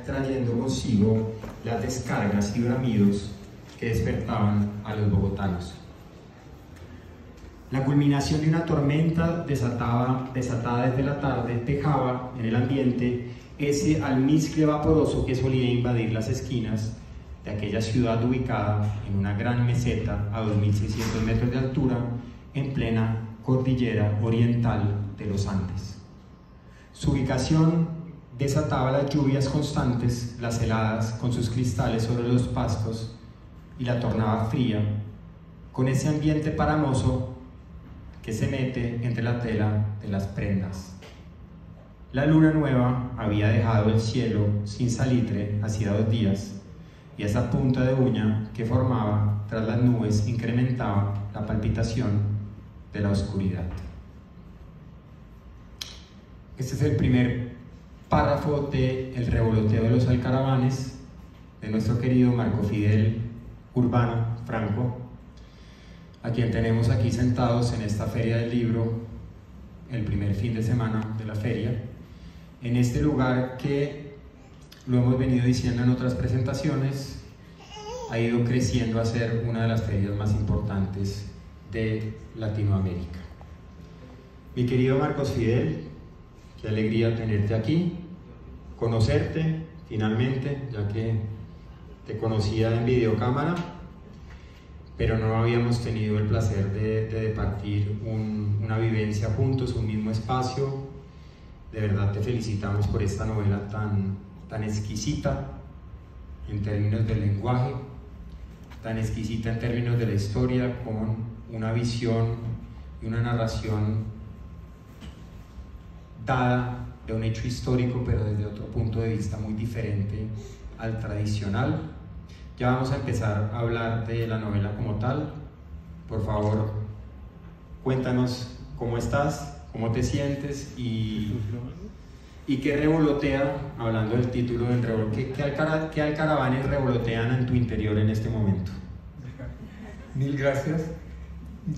trayendo consigo las descargas y bramidos que despertaban a los bogotanos. La culminación de una tormenta desatada desde la tarde dejaba en el ambiente ese almizcle vaporoso que solía invadir las esquinas de aquella ciudad ubicada en una gran meseta a 2.600 metros de altura en plena cordillera oriental de los Andes. Su ubicación desataba las lluvias constantes, las heladas con sus cristales sobre los pastos y la tornaba fría, con ese ambiente paramoso que se mete entre la tela de las prendas. La luna nueva había dejado el cielo sin salitre hacía 2 días, y esa punta de uña que formaba tras las nubes incrementaba la palpitación de la oscuridad. Este es el primer párrafo de El revoloteo de los alcaravanes de nuestro querido Marco Fidel Urbano Franco, a quien tenemos aquí sentados en esta feria del libro, el primer fin de semana de la feria, en este lugar que, lo hemos venido diciendo en otras presentaciones, ha ido creciendo a ser una de las ferias más importantes de Latinoamérica. Mi querido Marcos Fidel, qué alegría tenerte aquí, conocerte finalmente, ya que te conocía en videocámara, pero no habíamos tenido el placer de departir una vivencia juntos, un mismo espacio. De verdad te felicitamos por esta novela tan exquisita en términos del lenguaje, tan exquisita en términos de la historia, con una visión y una narración dada de un hecho histórico, pero desde otro punto de vista muy diferente al tradicional. Ya vamos a empezar a hablar de la novela como tal. Por favor, cuéntanos cómo estás, cómo te sientes y qué revolotea, hablando del título del revoloteo, qué alcaravanes revolotean en tu interior en este momento. Mil gracias.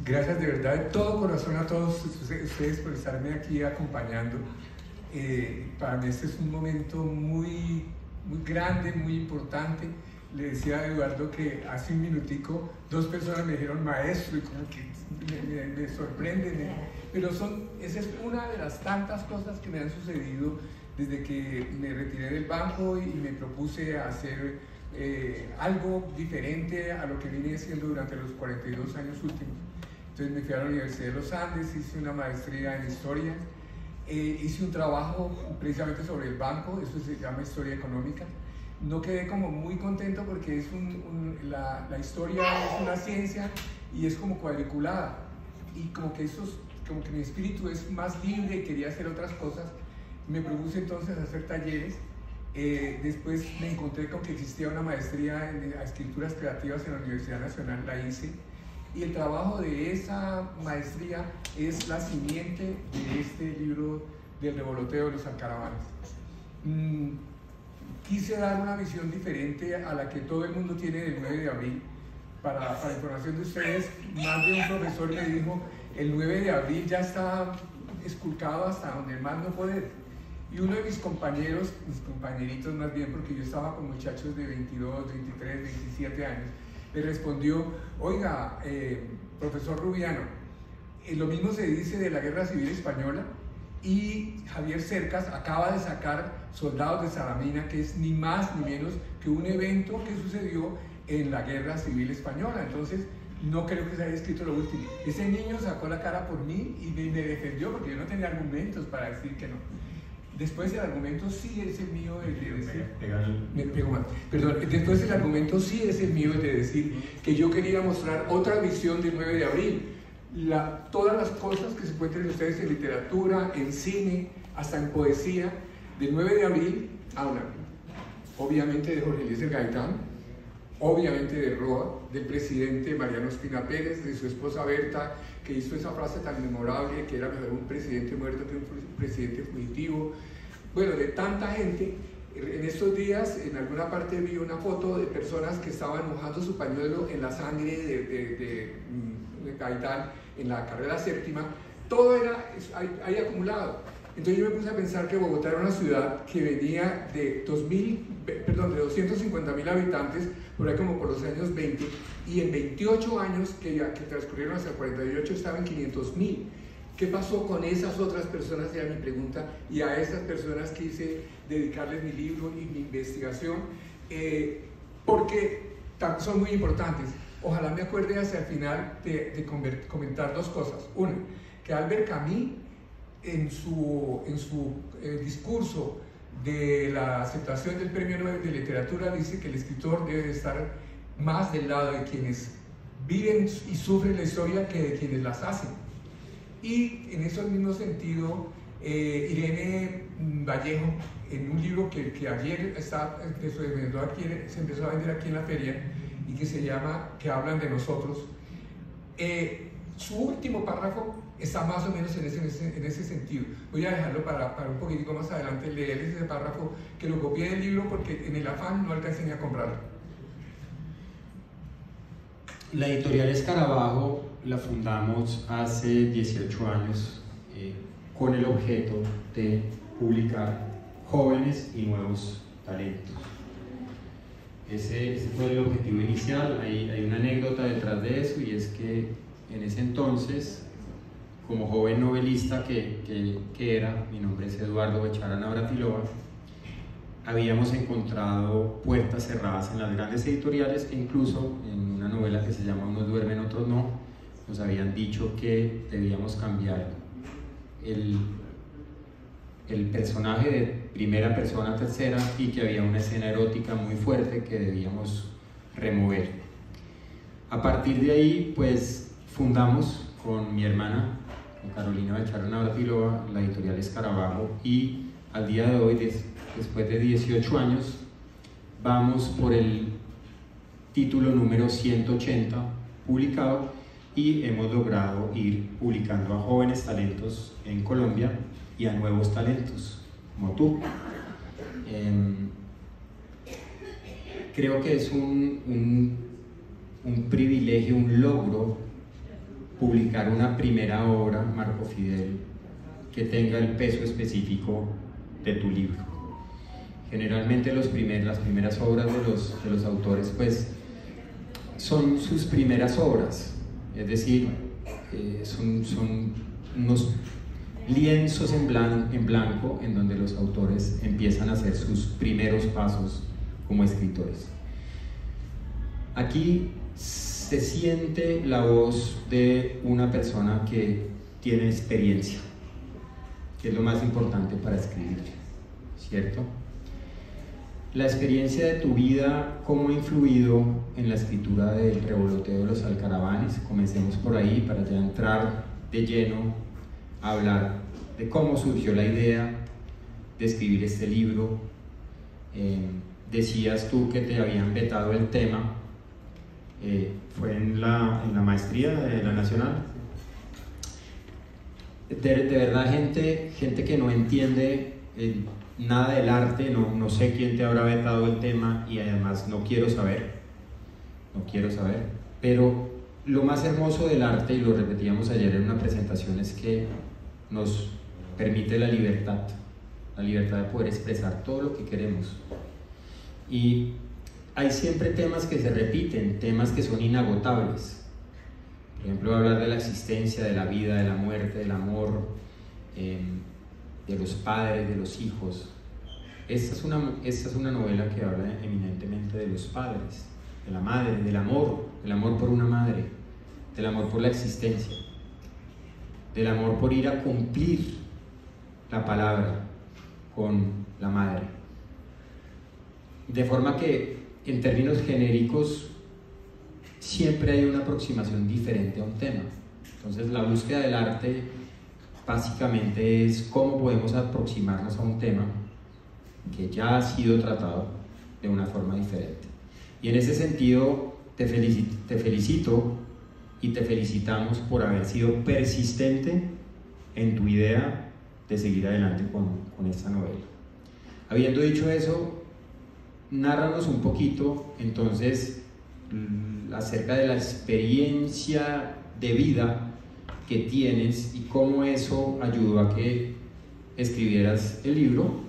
Gracias de verdad, de todo corazón a todos ustedes por estarme aquí acompañando. Para mí este es un momento muy grande, muy importante. Le decía a Eduardo que hace un minutico 2 personas me dijeron maestro y como que me sorprende, pero esa es una de las tantas cosas que me han sucedido desde que me retiré del banco y me propuse hacer algo diferente a lo que vine haciendo durante los 42 años últimos. Entonces me fui a la Universidad de los Andes, hice una maestría en historia, hice un trabajo precisamente sobre el banco, eso se llama historia económica. No quedé como muy contento porque la historia es una ciencia y es como cuadriculada, y como que mi espíritu es más libre y quería hacer otras cosas. Me propuse entonces hacer talleres. Después me encontré con que existía una maestría en escrituras creativas en la Universidad Nacional, la hice, y el trabajo de esa maestría es la simiente de este libro del revoloteo de los alcaravanes. Quise dar una visión diferente a la que todo el mundo tiene del 9 de abril. Para información de ustedes, más de un profesor me dijo, el 9 de abril ya está esculcado hasta donde más no poder. Y uno de mis compañeritos más bien, porque yo estaba con muchachos de 22, 23, 27 años, le respondió, oiga, profesor Rubiano, lo mismo se dice de la Guerra Civil Española, y Javier Cercas acaba de sacar Soldados de Salamina, que es ni más ni menos que un evento que sucedió en la Guerra Civil Española. Entonces no creo que se haya escrito lo último. Ese niño sacó la cara por mí y me defendió porque yo no tenía argumentos para decir que no. Después el argumento sí es el mío, el de decir... Después el argumento sí es el mío, el de decir que yo quería mostrar otra visión del 9 de abril. Todas las cosas que se encuentran ustedes en literatura, en cine, hasta en poesía, del 9 de abril hablan, obviamente, de Jorge Eliezer Gaitán, obviamente de Roa, del presidente Mariano Espina Pérez, de su esposa Berta, que hizo esa frase tan memorable, que era mejor un presidente muerto que un presidente fugitivo. Bueno, de tanta gente. En estos días, en alguna parte vi una foto de personas que estaban mojando su pañuelo en la sangre de Gaitán en la carrera séptima. Todo era ahí acumulado. Entonces yo me puse a pensar que Bogotá era una ciudad que venía de 250.000 habitantes, por ahí como por los años 20, y en 28 años que transcurrieron hasta el 48 estaba en 500.000. ¿Qué pasó con esas otras personas? Era mi pregunta, y a esas personas quise dedicarles mi libro y mi investigación, porque son muy importantes. Ojalá me acuerde hacia el final de comentar dos cosas. Una, que Albert Camus, en su discurso de la aceptación del Premio Nobel de Literatura, dice que el escritor debe estar más del lado de quienes viven y sufren la historia que de quienes las hacen. Y en ese mismo sentido, Irene Vallejo, en un libro que ayer se empezó a vender aquí en la feria y que se llama Que hablan de nosotros, su último párrafo está más o menos en ese sentido. Voy a dejarlo para un poquitico más adelante leer ese párrafo, que lo copié del libro porque en el afán no alcancé ni a comprarlo. La editorial Escarabajo la fundamos hace 18 años con el objeto de publicar jóvenes y nuevos talentos. Ese fue el objetivo inicial. Hay una anécdota detrás de eso, y es que en ese entonces, como joven novelista que era, mi nombre es Eduardo Bechara Navratilova, habíamos encontrado puertas cerradas en las grandes editoriales, e incluso en una novela que se llama Unos duermen, otros no, nos habían dicho que debíamos cambiar el personaje de primera persona a tercera, y que había una escena erótica muy fuerte que debíamos remover. A partir de ahí, pues fundamos con mi hermana, con Carolina Bechara Navratilova, la editorial Escarabajo, y al día de hoy, después de 18 años, vamos por el título número 180 publicado, y hemos logrado ir publicando a jóvenes talentos en Colombia y a nuevos talentos, como tú. Creo que es un privilegio, un logro, publicar una primera obra, Marco Fidel, que tenga el peso específico de tu libro. Generalmente las primeras obras de los autores, pues, son sus primeras obras, es decir, son unos lienzos en blanco en donde los autores empiezan a hacer sus primeros pasos como escritores. Aquí se siente la voz de una persona que tiene experiencia, que es lo más importante para escribir, ¿cierto? La experiencia de tu vida, ¿cómo ha influido en la escritura del Revoloteo de los Alcaravanes? Comencemos por ahí para ya entrar de lleno a hablar de cómo surgió la idea de escribir este libro. Decías tú que te habían vetado el tema, fue en la maestría de la Nacional. De verdad, gente que no entiende nada del arte, no sé quién te habrá vetado el tema, y además no quiero saber, pero lo más hermoso del arte, y lo repetíamos ayer en una presentación, es que nos permite la libertad de poder expresar todo lo que queremos. Y hay siempre temas que se repiten, temas que son inagotables. Por ejemplo, hablar de la existencia, de la vida, de la muerte, del amor, de los padres, de los hijos. Esta es una novela que habla eminentemente de los padres, de la madre, del amor por una madre, del amor por la existencia, del amor por ir a cumplir la palabra con la madre. De forma que, en términos genéricos, siempre hay una aproximación diferente a un tema. Entonces, la búsqueda del arte básicamente es cómo podemos aproximarnos a un tema que ya ha sido tratado de una forma diferente. Y en ese sentido, te felicito y te felicitamos por haber sido persistente en tu idea de seguir adelante con esta novela. Habiendo dicho eso, nárranos un poquito entonces acerca de la experiencia de vida que tienes y cómo eso ayudó a que escribieras el libro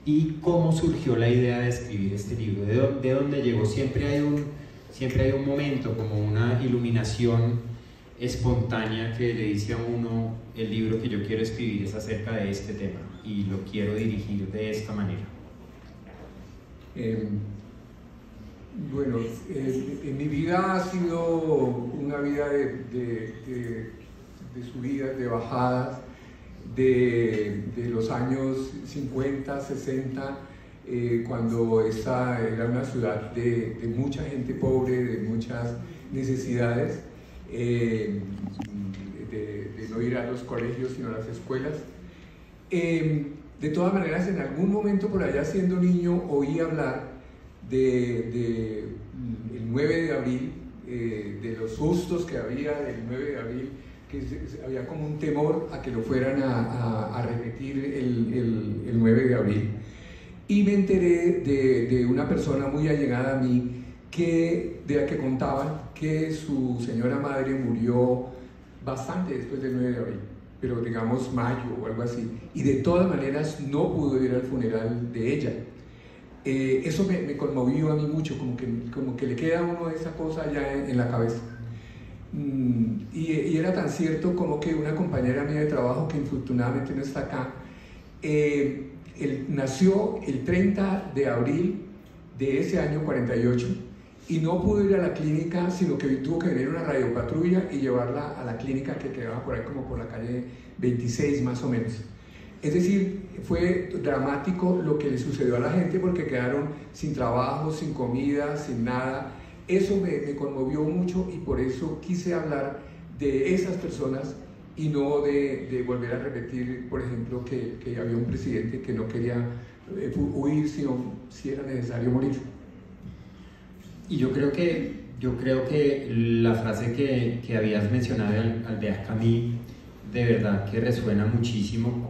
y cómo surgió la idea de escribir este libro, de dónde llegó. Siempre hay un momento, como una iluminación espontánea que le dice a uno: el libro que yo quiero escribir es acerca de este tema y lo quiero dirigir de esta manera. Bueno, en mi vida ha sido una vida de subidas, de bajadas, de los años 50, 60, cuando esta era una ciudad de mucha gente pobre, de muchas necesidades, de no ir a los colegios sino a las escuelas. De todas maneras, en algún momento por allá, siendo niño, oí hablar el 9 de abril, de los sustos que había del 9 de abril, que había como un temor a que lo fueran a repetir el 9 de abril. Y me enteré de una persona muy allegada a mí, de la que contaban que su señora madre murió bastante después del 9 de abril, pero digamos mayo o algo así, y de todas maneras no pudo ir al funeral de ella. Eso me conmovió a mí mucho, como que le queda a uno esa cosa ya en la cabeza. Y era tan cierto como que una compañera mía de trabajo, que infortunadamente no está acá, nació el 30 de abril de ese año 48 y no pudo ir a la clínica, sino que tuvo que venir una radiopatrulla y llevarla a la clínica que quedaba por ahí como por la calle 26 más o menos. Es decir, fue dramático lo que le sucedió a la gente, porque quedaron sin trabajo, sin comida, sin nada. Eso me conmovió mucho, y por eso quise hablar de esas personas y no de volver a repetir, por ejemplo, que había un presidente que no quería huir, sino si era necesario morir. Y yo creo que la frase que habías mencionado de Albert Camus, de verdad que resuena muchísimo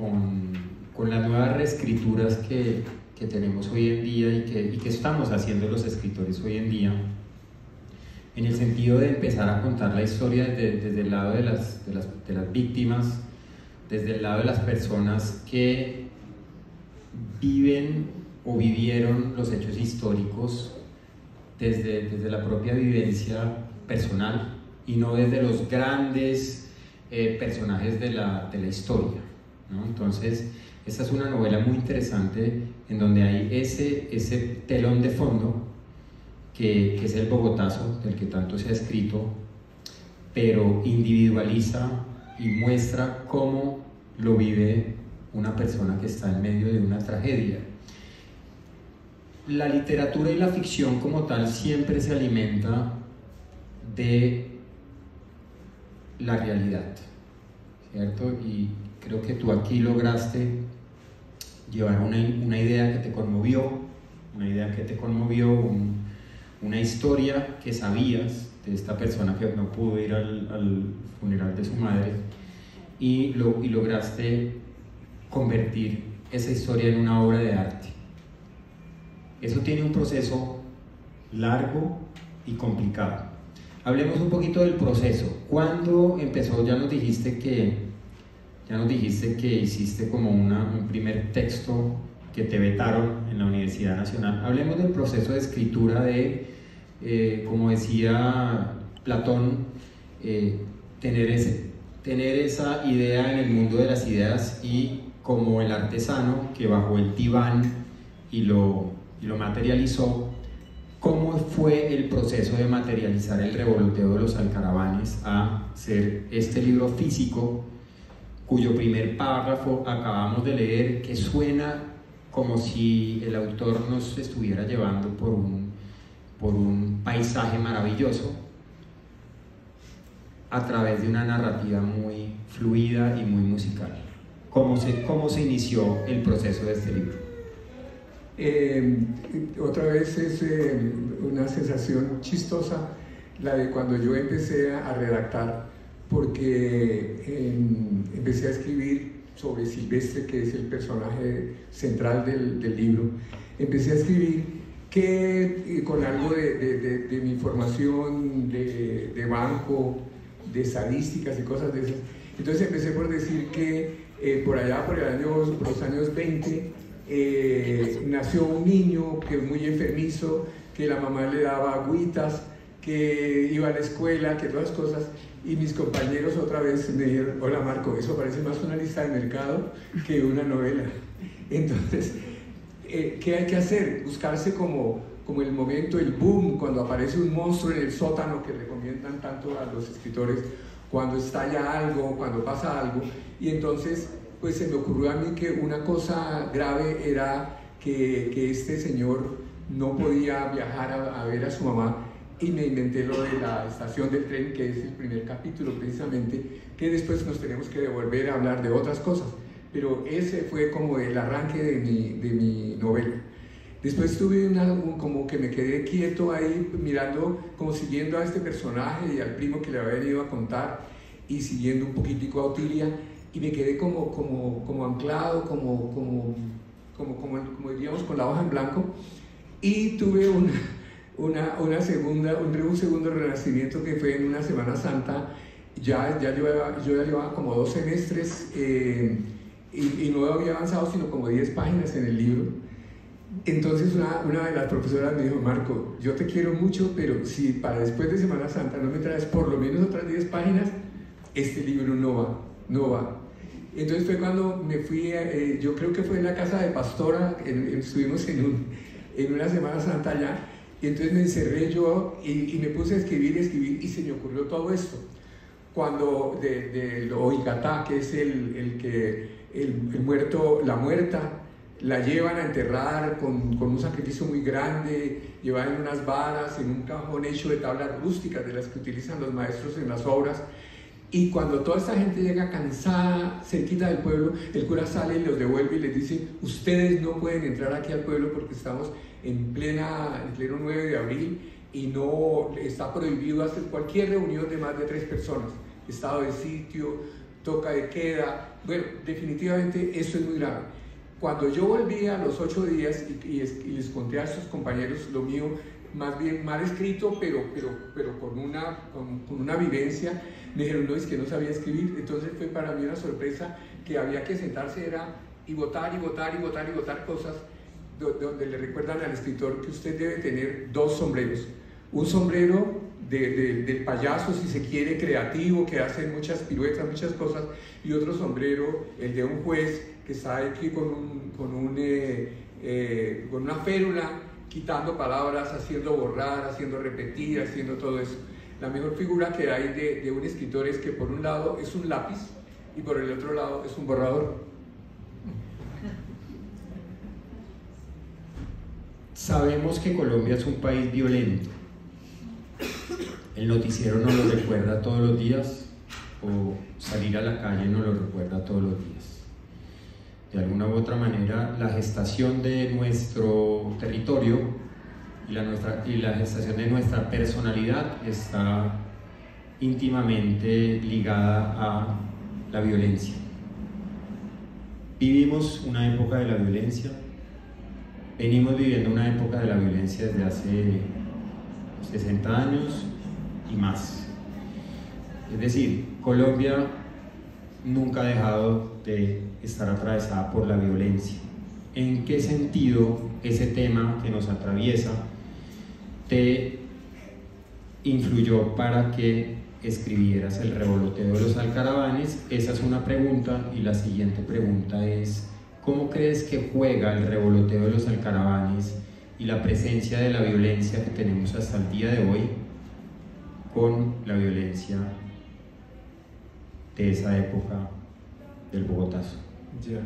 con las nuevas reescrituras que tenemos hoy en día y que estamos haciendo los escritores hoy en día, en el sentido de empezar a contar la historia desde el lado de las víctimas, desde el lado de las personas que viven o vivieron los hechos históricos desde la propia vivencia personal, y no desde los grandes personajes de la historia, ¿no? Entonces, esta es una novela muy interesante en donde hay ese telón de fondo que es el Bogotazo, del que tanto se ha escrito, pero individualiza y muestra cómo lo vive una persona que está en medio de una tragedia. La literatura y la ficción como tal siempre se alimenta de la realidad, ¿cierto? Y creo que tú aquí lograste llevar una idea que te conmovió, una historia que sabías de esta persona que no pudo ir al funeral de su madre, y lograste convertir esa historia en una obra de arte. Eso tiene un proceso largo y complicado. Hablemos un poquito del proceso. ¿Cuándo empezó? Ya nos dijiste que hiciste como un primer texto que te vetaron en la Universidad Nacional. Hablemos del proceso de escritura como decía Platón, tener esa idea en el mundo de las ideas, y como el artesano que bajó el diván y lo materializó. ¿Cómo fue el proceso de materializar el revoloteo de los alcaravanes a ser este libro físico, cuyo primer párrafo acabamos de leer, que suena como si el autor nos estuviera llevando por un paisaje maravilloso a través de una narrativa muy fluida y muy musical? ¿Cómo se inició el proceso de este libro? Otra vez es una sensación chistosa la de cuando yo empecé a redactar, porque empecé a escribir sobre Silvestre, que es el personaje central del libro. Empecé a escribir con algo de mi formación de banco, de estadísticas y cosas de esas. Entonces empecé por decir que por allá por los años 20, nació un niño que muy enfermizo, que la mamá le daba agüitas, que iba a la escuela, que todas cosas, y mis compañeros otra vez me dijeron: hola Marco, eso parece más una lista de mercado que una novela. Entonces, ¿qué hay que hacer? Buscarse como el momento, el boom, cuando aparece un monstruo en el sótano que recomiendan tanto a los escritores, cuando estalla algo, cuando pasa algo. Y entonces pues se me ocurrió a mí que una cosa grave era que este señor no podía viajar a ver a su mamá, y me inventé lo de la estación del tren, que es el primer capítulo precisamente, que después nos tenemos que devolver a hablar de otras cosas, pero ese fue como el arranque de mi novela. Después tuve como que me quedé quieto ahí mirando, como siguiendo a este personaje y al primo que le había venido a contar, y siguiendo un poquitico a Otilia, y me quedé como anclado, como diríamos, con la hoja en blanco, y tuve un segundo renacimiento, que fue en una Semana Santa. Yo ya llevaba como 2 semestres y no había avanzado sino como 10 páginas en el libro. Entonces una de las profesoras me dijo: Marco, yo te quiero mucho, pero si para después de Semana Santa no me traes por lo menos otras 10 páginas, este libro no va. Entonces fue cuando me fui, yo creo que fue en la casa de Pastora, estuvimos en una Semana Santa allá, y entonces me encerré yo y me puse a escribir, y se me ocurrió todo esto. Cuando de Oigatá, que es el muerto, la muerta, la llevan a enterrar con un sacrificio muy grande, llevan en unas varas, en un cajón hecho de tablas rústicas, de las que utilizan los maestros en las obras. Y cuando toda esta gente llega cansada, cerquita del pueblo, el cura sale y los devuelve y les dice: ustedes no pueden entrar aquí al pueblo porque estamos en pleno 9 de abril y no está prohibido hacer cualquier reunión de más de 3 personas. Estado de sitio, toca de queda. Bueno, definitivamente eso es muy grave. Cuando yo volví a los 8 días y les conté a estos compañeros lo mío, más bien mal escrito, pero con una vivencia, me dijeron: no, es que no sabía escribir. Entonces fue para mí una sorpresa que había que sentarse y votar cosas donde le recuerdan al escritor que usted debe tener 2 sombreros. Un sombrero del payaso, si se quiere, creativo, que hace muchas piruetas, muchas cosas, y otro sombrero, el de un juez, que está aquí con una férula, quitando palabras, haciendo borrar, haciendo repetir, haciendo todo eso. La mejor figura que hay de un escritor es que por un lado es un lápiz y por el otro lado es un borrador. Sabemos que Colombia es un país violento. El noticiero nos lo recuerda todos los días, o salir a la calle nos lo recuerda todos los días. De alguna u otra manera, la gestación de nuestro territorio y la gestación de nuestra personalidad está íntimamente ligada a la violencia. Vivimos una época de la violencia, venimos viviendo una época de la violencia desde hace 60 años y más. Es decir, Colombia nunca ha dejado de estar atravesada por la violencia. ¿En qué sentido ese tema que nos atraviesa te influyó para que escribieras El revoloteo de los alcaravanes? Esa es una pregunta, y la siguiente pregunta es: ¿cómo crees que juega el revoloteo de los alcaravanes y la presencia de la violencia que tenemos hasta el día de hoy con la violencia de esa época del Bogotazo? Ya.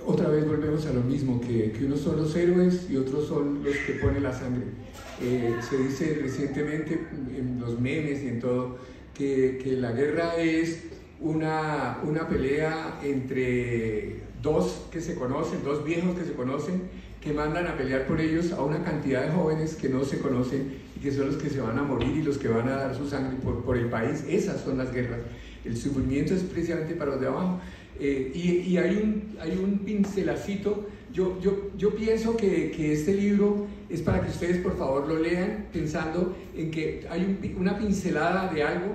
Otra vez volvemos a lo mismo, que unos son los héroes y otros son los que ponen la sangre. Se dice recientemente en los memes y en todo que la guerra es una pelea entre 2 que se conocen, 2 viejos que se conocen, que mandan a pelear por ellos a una cantidad de jóvenes que no se conocen y que son los que se van a morir y los que van a dar su sangre por el país. Esas son las guerras. El sufrimiento es precisamente para los de abajo. Y hay un pincelacito. Yo pienso que este libro es para que ustedes por favor lo lean pensando en que hay una pincelada de algo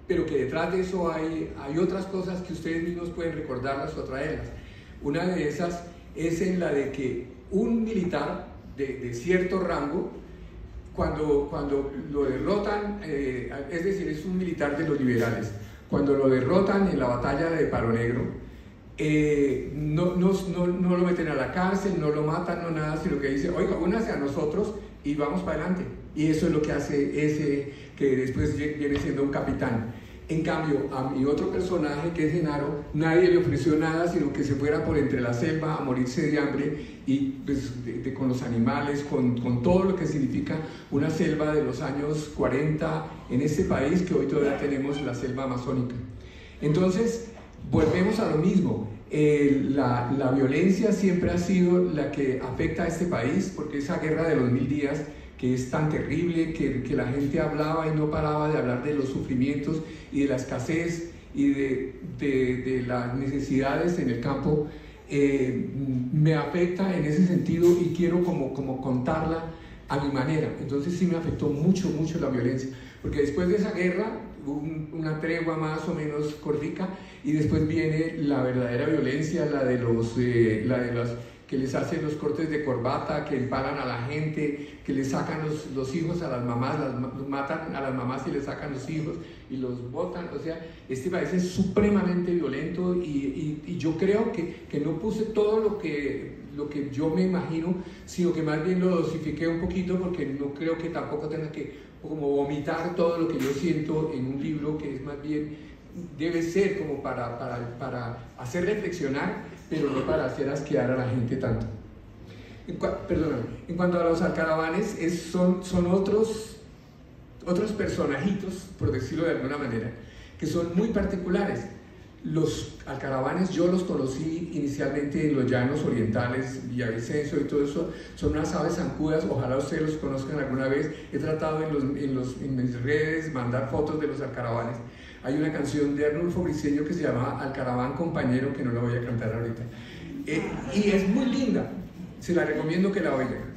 pero que detrás de eso hay otras cosas que ustedes mismos pueden recordarlas o traerlas. Una de esas es en la de que un militar de cierto rango, cuando lo derrotan, es decir, es un militar de los liberales, cuando lo derrotan en la batalla de Palo Negro, no lo meten a la cárcel, no lo matan, no nada, sino que dice, oiga, únase a nosotros y vamos para adelante. Y eso es lo que hace ese que después viene siendo un capitán. En cambio, a mi otro personaje, que es Genaro, nadie le ofreció nada, sino que se fuera por entre la selva a morirse de hambre y pues, con los animales, con todo lo que significa una selva de los años 40 en este país, que hoy todavía tenemos la selva amazónica. Entonces, volvemos a lo mismo. La violencia siempre ha sido la que afecta a este país, porque esa guerra de los 1000 días, que es tan terrible, que la gente hablaba y no paraba de hablar de los sufrimientos y de la escasez y de las necesidades en el campo, me afecta en ese sentido y quiero como contarla a mi manera. Entonces sí me afectó mucho la violencia, porque después de esa guerra hubo una tregua más o menos cortica y después viene la verdadera violencia, la de los que les hacen los cortes de corbata, que empalan a la gente, que les sacan los hijos a las mamás, matan a las mamás y les sacan los hijos y los botan. O sea, este país es supremamente violento y yo creo que no puse todo lo que yo me imagino, sino que más bien lo dosifiqué un poquito, porque no creo que tampoco tenga que como vomitar todo lo que yo siento en un libro, que es más bien, debe ser como para hacer reflexionar, pero no para hacer asquear a la gente tanto. En cuanto a los alcaravanes, son otros personajitos, por decirlo de alguna manera, que son muy particulares. Los alcaravanes yo los conocí inicialmente en los llanos orientales, Villavicencio y todo eso. Son unas aves zancudas, ojalá ustedes los conozcan alguna vez. He tratado en mis redes mandar fotos de los alcaravanes. Hay una canción de Arnulfo Briceño que se llama Alcaraván Compañero, que no la voy a cantar ahorita, y es muy linda, se la recomiendo que la oigan.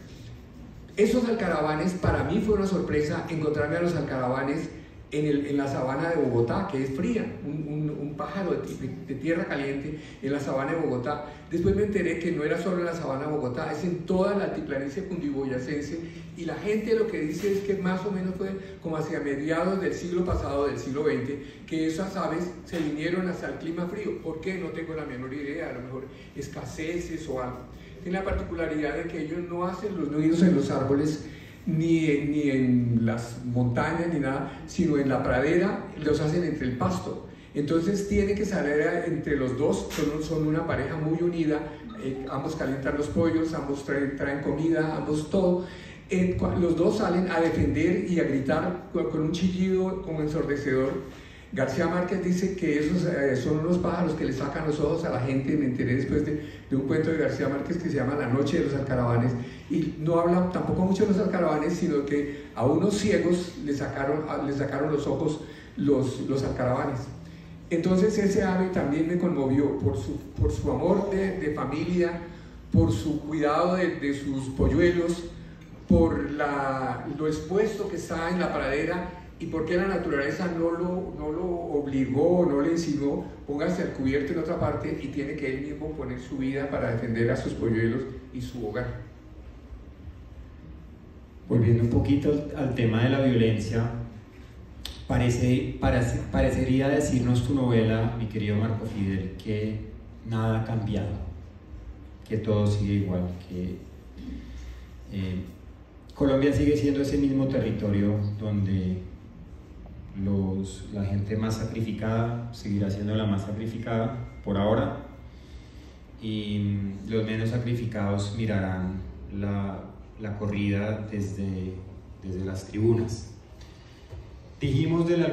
Esos alcaravanes, para mí fue una sorpresa encontrarme a los alcaravanes en la sabana de Bogotá, que es fría, un pájaro de tierra caliente en la sabana de Bogotá. Después me enteré que no era solo en la sabana de Bogotá, es en toda la altiplanicie cundiboyacense, y la gente lo que dice es que más o menos fue como hacia mediados del siglo pasado, del siglo XX, que esas aves se vinieron hasta el clima frío. ¿Por qué? No tengo la menor idea, a lo mejor escaseces o algo. Tiene la particularidad de que ellos no hacen los nidos en los árboles, ni en las montañas ni nada, sino en la pradera, los hacen entre el pasto. Entonces tiene que salir entre los dos, son una pareja muy unida, ambos calientan los pollos, ambos traen comida, ambos todo. Los dos salen a defender y a gritar con un chillido como ensordecedor. García Márquez dice que esos son unos pájaros que le sacan los ojos a la gente. Me enteré después de un cuento de García Márquez que se llama La noche de los alcaravanes, y no habla tampoco mucho de los alcaravanes, sino que a unos ciegos le sacaron los ojos los alcaravanes. Entonces ese ave también me conmovió por su amor de familia, por su cuidado de sus polluelos, por lo expuesto que está en la pradera, y porque la naturaleza no lo obligó, no le enseñó, póngase al cubierto en otra parte, y tiene que él mismo poner su vida para defender a sus polluelos y su hogar. Volviendo un poquito al tema de la violencia, parecería decirnos tu novela, mi querido Marco Fidel, que nada ha cambiado, que todo sigue igual, que Colombia sigue siendo ese mismo territorio donde la gente más sacrificada seguirá siendo la más sacrificada por ahora, y los menos sacrificados mirarán la corrida desde las tribunas. Dijimos del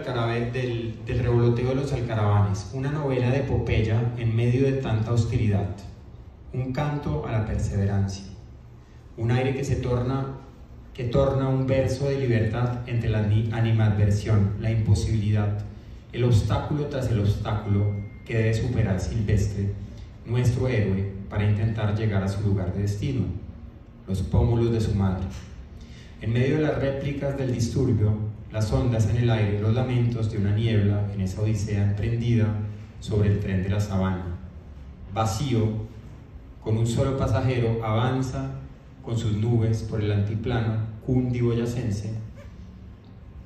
revoloteo de los alcaravanes, una novela de epopeya en medio de tanta hostilidad, un canto a la perseverancia, un aire que torna un verso de libertad entre la animadversión, la imposibilidad, el obstáculo tras el obstáculo que debe superar Silvestre, nuestro héroe, para intentar llegar a su lugar de destino, los pómulos de su madre. En medio de las réplicas del disturbio, las ondas en el aire, los lamentos de una niebla en esa odisea emprendida sobre el tren de la sabana. Vacío, con un solo pasajero, avanza con sus nubes por el altiplano cundiboyacense,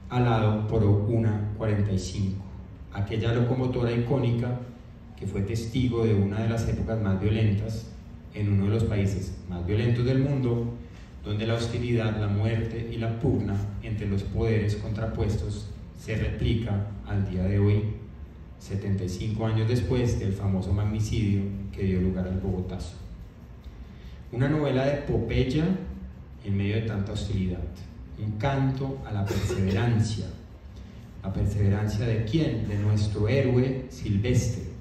alado por una 45, aquella locomotora icónica que fue testigo de una de las épocas más violentas en uno de los países más violentos del mundo, donde la hostilidad, la muerte y la pugna entre los poderes contrapuestos se replica al día de hoy, 75 años después del famoso magnicidio que dio lugar al Bogotazo. Una novela de epopeya en medio de tanta hostilidad, un canto a la perseverancia. ¿La perseverancia de quién? De nuestro héroe Silvestre.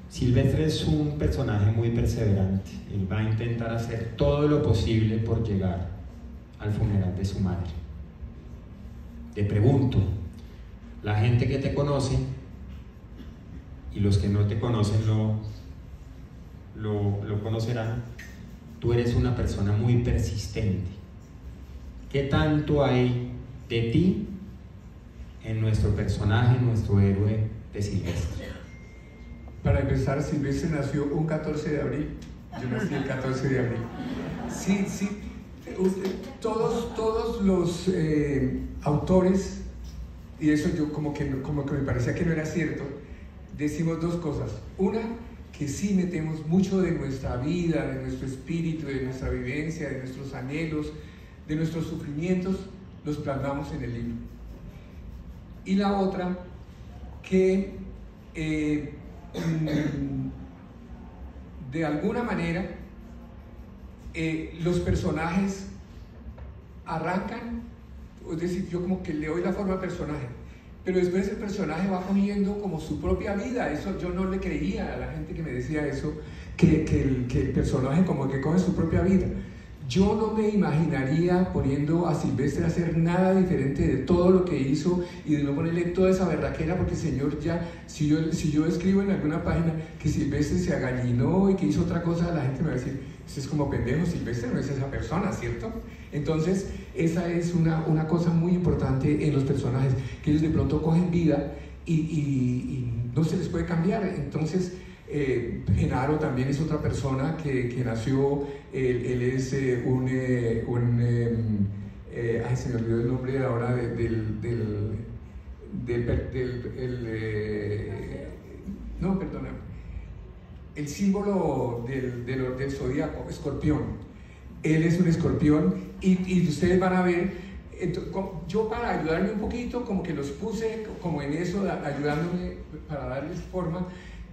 Silvestre es un personaje muy perseverante. Él va a intentar hacer todo lo posible por llegar al funeral de su madre. Te pregunto, la gente que te conoce y los que no te conocen lo conocerán, tú eres una persona muy persistente. ¿Qué tanto hay de ti en nuestro personaje, nuestro héroe de Silvestre? Para empezar, Silvestre nació un 14 de abril. Yo nací el 14 de abril. Sí, sí. Todos los autores, y eso yo como que me parecía que no era cierto, decimos dos cosas. Una, que sí metemos mucho de nuestra vida, de nuestro espíritu, de nuestra vivencia, de nuestros anhelos, de nuestros sufrimientos, los plasmamos en el libro. Y la otra, que de alguna manera los personajes arrancan, es decir, yo como que le doy la forma al personaje, pero después el personaje va cogiendo como su propia vida. Eso yo no le creía a la gente que me decía eso, que el personaje como que coge su propia vida. Yo no me imaginaría poniendo a Silvestre a hacer nada diferente de todo lo que hizo y de no ponerle toda esa berraquera, porque señor, ya, si yo escribo en alguna página que Silvestre se agallinó y que hizo otra cosa, la gente me va a decir, usted es como pendejo, Silvestre no es esa persona, ¿cierto? Entonces, esa es una cosa muy importante en los personajes, que ellos de pronto cogen vida y no se les puede cambiar. Entonces, Genaro también es otra persona que nació, él es ay, se me olvidó el nombre ahora no, perdona, el símbolo del zodíaco, escorpión. Él es un escorpión y ustedes van a ver, yo para ayudarme un poquito, como que los puse como en eso, ayudándome para darles forma.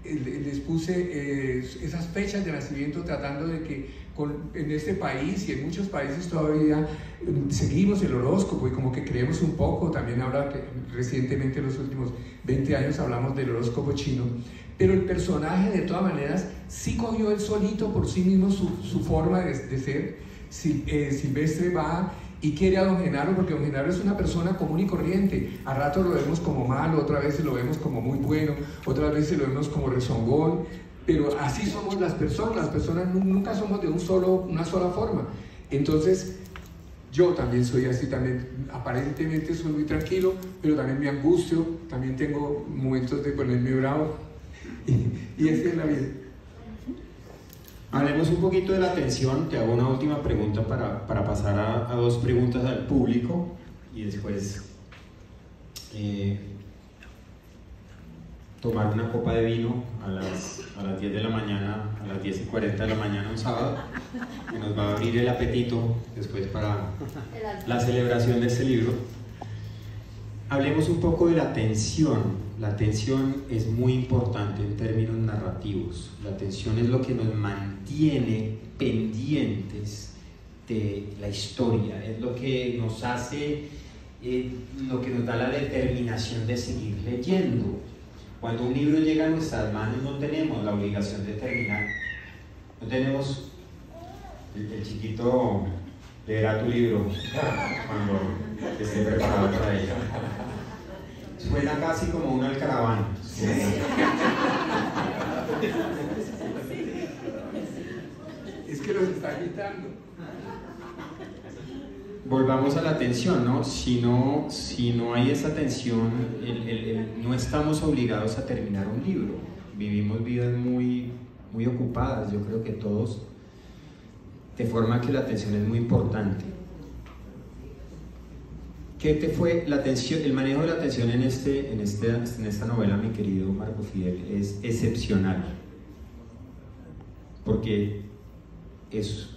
Les puse esas fechas de nacimiento, tratando de que en este país y en muchos países todavía seguimos el horóscopo y como que creemos un poco. También ahora que recientemente en los últimos 20 años hablamos del horóscopo chino, pero el personaje de todas maneras sí cogió él solito por sí mismo su forma de ser. Silvestre va y quiere a don Genaro, porque don Genaro es una persona común y corriente. A rato lo vemos como malo, otra vez lo vemos como muy bueno, otras veces lo vemos como rezongón, pero así somos las personas nunca somos de una sola forma. Entonces, yo también soy así, también aparentemente soy muy tranquilo, pero también me angustio, también tengo momentos de ponerme bravo, y así es la vida. Hablemos un poquito de la atención. Te hago una última pregunta para pasar a dos preguntas al público y después tomar una copa de vino a las 10 de la mañana, a las 10:40 de la mañana un sábado, que nos va a abrir el apetito después para la celebración de este libro. Hablemos un poco de la atención. La atención es muy importante en términos narrativos. La atención es lo que nos mantiene pendientes de la historia, es lo que nos hace, lo que nos da la determinación de seguir leyendo. Cuando un libro llega a nuestras manos no tenemos la obligación de terminar, no tenemos, el chiquito leerá tu libro cuando esté preparado para ello. Suena casi como una alcaravana. Sí. Es que los está gritando. volvamos a la atención, ¿no? Si no hay esa atención, no estamos obligados a terminar un libro. Vivimos vidas muy ocupadas, yo creo que todos, de forma que la atención es muy importante. ¿Qué te fue la atención? El manejo de la atención en esta novela, mi querido Marco Fidel, es excepcional, porque es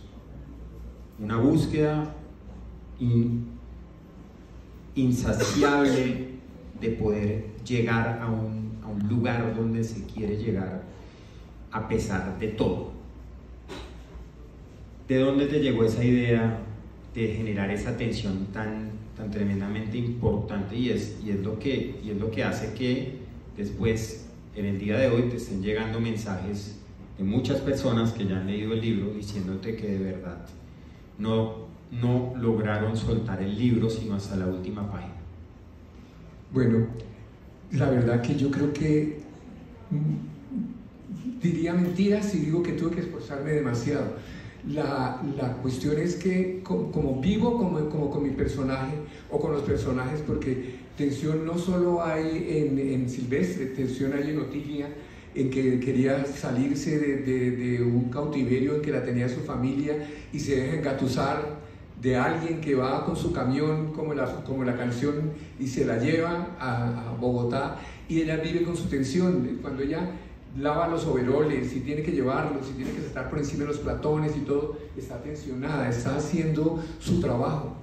una búsqueda insaciable de poder llegar a un lugar donde se quiere llegar a pesar de todo. ¿De dónde te llegó esa idea de generar esa tensión tan tremendamente importante? Y es lo que hace que después, en el día de hoy, te estén llegando mensajes de muchas personas que ya han leído el libro diciéndote que de verdad no lograron soltar el libro sino hasta la última página. Bueno, la verdad que yo creo que diría mentiras si digo que tuve que esforzarme demasiado. La cuestión es que como vivo como con mi personaje o con los personajes, porque tensión no solo hay en Silvestre, tensión hay en Otilia, en que quería salirse de un cautiverio en que la tenía su familia y se deja engatusar de alguien que va con su camión, como la canción, y se la lleva a Bogotá, y ella vive con su tensión. Cuando ella lava los overoles, si tiene que llevarlos, si tiene que estar por encima de los platones y todo, está tensionada, está haciendo su trabajo.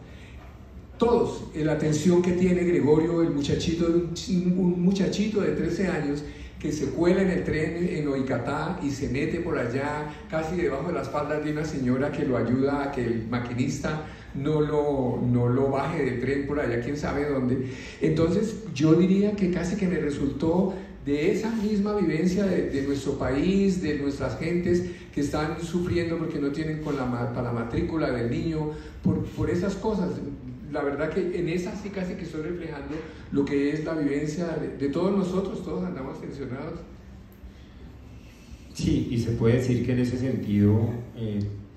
Todos, la tensión que tiene Gregorio, el muchachito, un muchachito de 13 años, que se cuela en el tren en Oicatá y se mete por allá casi debajo de las faldas de una señora que lo ayuda a que el maquinista no lo baje del tren por allá, quién sabe dónde. Entonces yo diría que casi que me resultó de esa misma vivencia de nuestro país, de nuestras gentes que están sufriendo porque no tienen para la matrícula del niño, por esas cosas. La verdad que en esa sí casi que estoy reflejando lo que es la vivencia de todos nosotros, todos andamos tensionados. Sí, y se puede decir que en ese sentido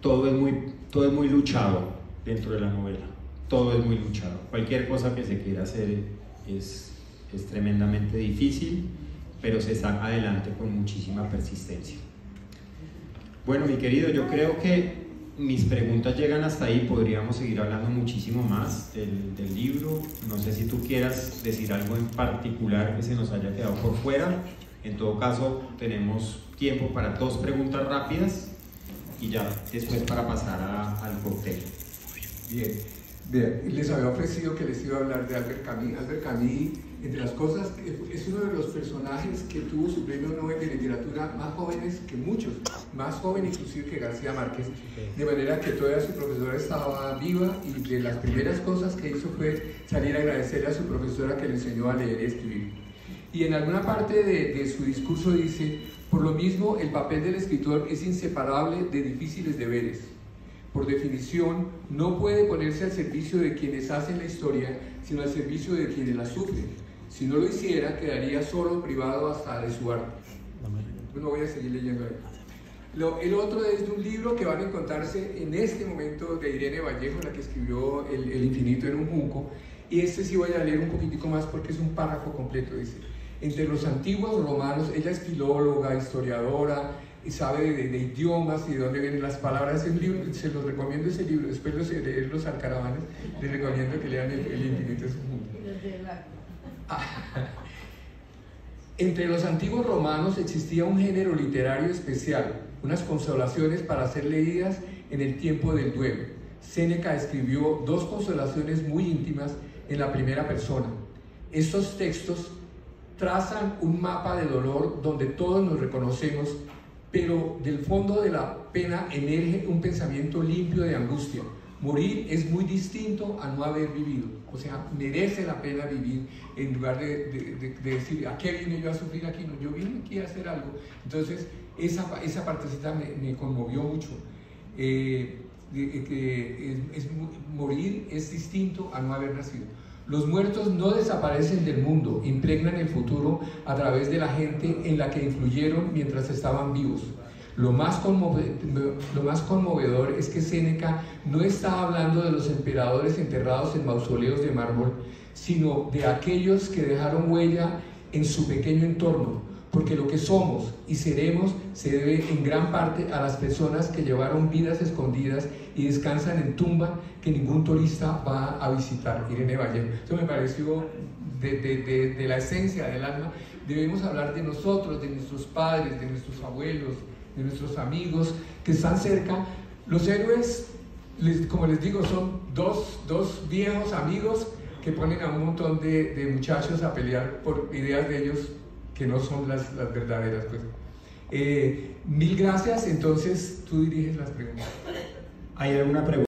todo es muy luchado dentro de la novela, todo es muy luchado. Cualquier cosa que se quiera hacer es tremendamente difícil, pero se saca adelante con muchísima persistencia. Bueno, mi querido, yo creo que mis preguntas llegan hasta ahí, podríamos seguir hablando muchísimo más del libro. No sé si tú quieras decir algo en particular que se nos haya quedado por fuera. En todo caso, tenemos tiempo para 2 preguntas rápidas y ya después para pasar al cóctel. Bien, les había ofrecido que les iba a hablar de Albert Camus. Albert Camus, entre las cosas, es uno de los personajes que tuvo su premio Nobel de Literatura más jóvenes que muchos, más joven inclusive que García Márquez, de manera que todavía su profesora estaba viva y de las primeras cosas que hizo fue salir a agradecerle a su profesora que le enseñó a leer y escribir. Y en alguna parte de su discurso dice: por lo mismo, el papel del escritor es inseparable de difíciles deberes. Por definición, no puede ponerse al servicio de quienes hacen la historia, sino al servicio de quienes la sufren. Si no lo hiciera, quedaría solo, privado hasta de su arte. No voy a seguir leyendo ahí. El otro es de un libro que van a encontrarse en este momento de Irene Vallejo, la que escribió El infinito en un junco. Y este sí voy a leer un poquitico más porque es un párrafo completo. Dice: entre los antiguos romanos, ella es filóloga, historiadora, y sabe de idiomas y de dónde vienen las palabras. Es un libro, se los recomiendo ese libro, después de leer Los Alcaravanes, les recomiendo que lean El infinito en un junco. Entre los antiguos romanos existía un género literario especial, unas consolaciones para ser leídas en el tiempo del duelo. Séneca escribió 2 consolaciones muy íntimas en la primera persona. Estos textos trazan un mapa de dolor donde todos nos reconocemos, pero del fondo de la pena emerge un pensamiento limpio de angustia. Morir es muy distinto a no haber vivido, o sea, merece la pena vivir, en lugar de decir: ¿a qué vine yo a sufrir aquí? No, yo vine aquí a hacer algo. Entonces, esa partecita me conmovió mucho. Morir es distinto a no haber nacido. Los muertos no desaparecen del mundo, impregnan el futuro a través de la gente en la que influyeron mientras estaban vivos. Lo más conmovedor es que Séneca no está hablando de los emperadores enterrados en mausoleos de mármol, sino de aquellos que dejaron huella en su pequeño entorno, porque lo que somos y seremos se debe en gran parte a las personas que llevaron vidas escondidas y descansan en tumba que ningún turista va a visitar. Irene Vallejo. Eso me pareció de la esencia del alma. Debemos hablar de nosotros, de nuestros padres, de nuestros abuelos, de nuestros amigos que están cerca. Los héroes, como les digo, son dos viejos amigos que ponen a un montón de muchachos a pelear por ideas de ellos que no son las verdaderas. Pues. Mil gracias. Entonces tú diriges las preguntas. ¿Hay alguna pregunta?